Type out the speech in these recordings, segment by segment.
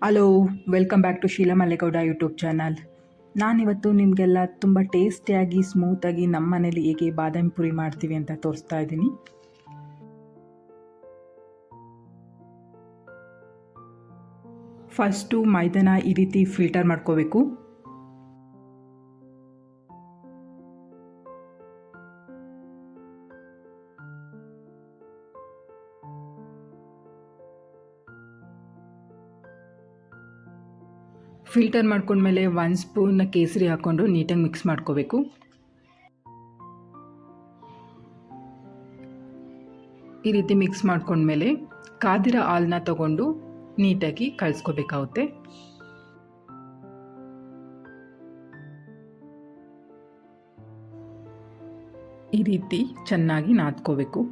Hello, welcome back to Sheela Mallegowda YouTube channel. ನಾನಿವತ್ತು ನಿಮಗೆಲ್ಲ ತುಂಬ ಟೇಸ್ಟಿಯಾಗಿ ಸ್ಮೂತಾಗಿ ನಮ್ಮ ಮನೇಲಿ ಹೇಗೆ ಬಾದಾಮಿ ಪುರಿ ಮಾಡ್ತೀವಿ ಅಂತ ತೋರಿಸ್ತಾ ಇದ್ದೀನಿ. ಫಸ್ಟು ಮೈದಾನ ಈ ರೀತಿ ಫಿಲ್ಟರ್ ಮಾಡ್ಕೋಬೇಕು. ಫಿಲ್ಟರ್ ಮಾಡ್ಕೊಂಡ್ಮೇಲೆ 1 ಸ್ಪೂನ್ ಕೇಸರಿ ಹಾಕ್ಕೊಂಡು ನೀಟಾಗಿ ಮಿಕ್ಸ್ ಮಾಡ್ಕೋಬೇಕು. ಈ ರೀತಿ ಮಿಕ್ಸ್ ಮಾಡ್ಕೊಂಡ್ಮೇಲೆ ಕಾದಿರೋ ಹಾಲನ್ನ ತಗೊಂಡು ನೀಟಾಗಿ ಕಳಿಸ್ಕೋಬೇಕಾಗುತ್ತೆ. ಈ ರೀತಿ ಚೆನ್ನಾಗಿ ನಾದ್ಕೋಬೇಕು.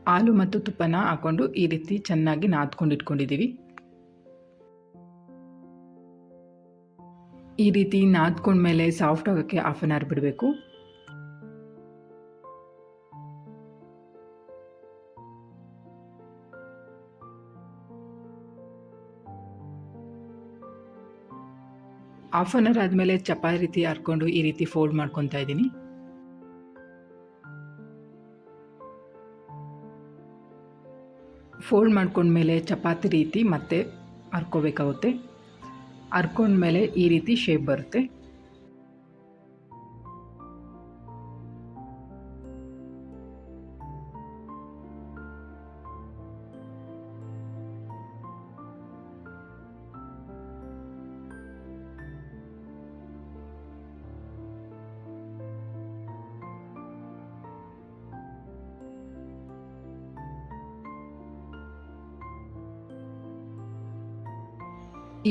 ಹಾಲು ಮತ್ತು ತುಪ್ಪನ ಹಾಕ್ಕೊಂಡು ಈ ರೀತಿ ಚೆನ್ನಾಗಿ ನಾದ್ಕೊಂಡು ಇಟ್ಕೊಂಡಿದ್ದೀವಿ. ಈ ರೀತಿ ನಾದ್ಕೊಂಡ್ಮೇಲೆ ಸಾಫ್ಟ್ ಆಗೋಕ್ಕೆ 1/2 ಅವರ್ ಬಿಡಬೇಕು. ಹಾಫ್ ಆನ್ ಅವರ್ ಆದಮೇಲೆ ಚಪಾತಿ ರೀತಿ ಹರ್ಕೊಂಡು ಈ ರೀತಿ ಫೋಲ್ಡ್ ಮಾಡ್ಕೊತಾ ಇದ್ದೀನಿ. ಫೋಲ್ಡ್ ಮಾಡ್ಕೊಂಡ್ಮೇಲೆ ಚಪಾತಿ ರೀತಿ ಮತ್ತೆ ಹರ್ಕೋಬೇಕಾಗುತ್ತೆ. ಹರ್ಕೊಂಡ್ಮೇಲೆ ಈ ರೀತಿ ಶೇಪ್ ಬರುತ್ತೆ.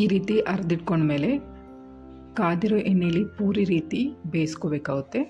ಈ ರೀತಿ ಅರ್ದಿಟ್ಕೊಂಡ್ಮೇಲೆ ಕಾದಿರೋ ಎಣ್ಣೆಯಲ್ಲಿ ಪೂರಿ ರೀತಿ ಬೇಯಿಸ್ಕೋಬೇಕಾಗುತ್ತೆ.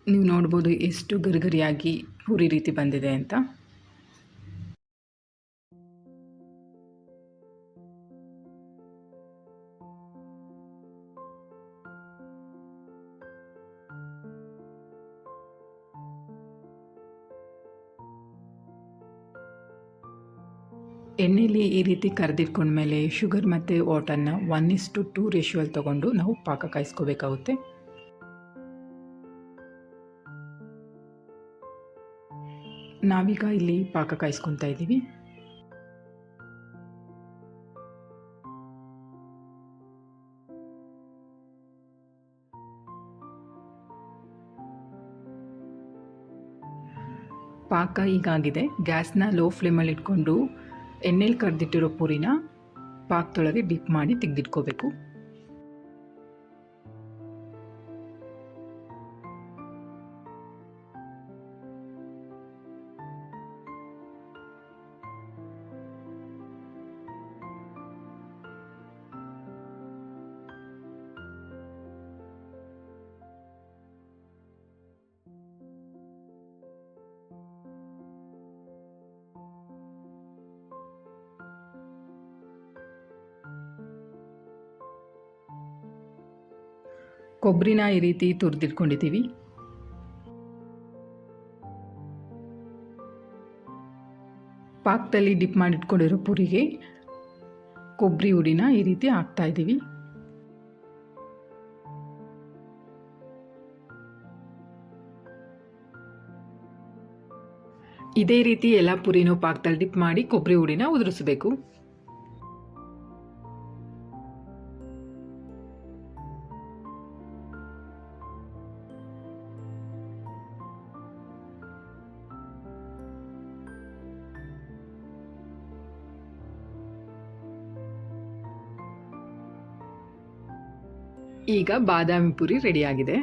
ನೀವು ನೋಡ್ಬೋದು ಎಷ್ಟು ಗರಿಗರಿಯಾಗಿ ಪೂರಿ ರೀತಿ ಬಂದಿದೆ ಅಂತ. ಎಣ್ಣೆಯಲ್ಲಿ ಈ ರೀತಿ ಕರೆದಿಟ್ಕೊಂಡ್ಮೇಲೆ ಶುಗರ್ ಮತ್ತು ವಾಟರ್ನ 1:2 ರೇಷಿಯೋಲ್ಲಿ ತೊಗೊಂಡು ನಾವು ಪಾಕ ಕಾಯಿಸ್ಕೋಬೇಕಾಗುತ್ತೆ. ನಾವೀಗ ಇಲ್ಲಿ ಪಾಕ ಕಾಯಿಸ್ಕೊತಾ ಇದ್ದೀವಿ. ಪಾಕ ಈಗಾಗಿದೆ. ಗ್ಯಾಸ್ನ ಲೋ ಫ್ಲೇಮಲ್ಲಿ ಇಟ್ಕೊಂಡು ಎಣ್ಣೆಲಿ ಕರೆದಿಟ್ಟಿರೋ ಪೂರಿನ ಪಾಕದೊಳಗೆ ಡಿಪ್ ಮಾಡಿ ತೆಗೆದಿಟ್ಕೋಬೇಕು. ಕೊಬ್ಬರಿನ ಈ ರೀತಿ ತುರಿದಿಟ್ಕೊಂಡಿದ್ದೀವಿ. ಪಾಕದಲ್ಲಿ ಡಿಪ್ ಮಾಡಿಟ್ಕೊಂಡಿರೋ ಪೂರಿಗೆ ಕೊಬ್ಬರಿ ಹುಡಿನ ಈ ರೀತಿ ಹಾಕ್ತಾ ಇದ್ದೀವಿ. ಇದೇ ರೀತಿ ಎಲ್ಲ ಪುರಿನೂ ಪಾಕದಲ್ಲಿ ಡಿಪ್ ಮಾಡಿ ಕೊಬ್ಬರಿ ಹುಡಿನ ಉದುರಿಸಬೇಕು. ಈಗ ಬಾದಾಮಿ ಪುರಿ ರೆಡಿಯಾಗಿದೆ.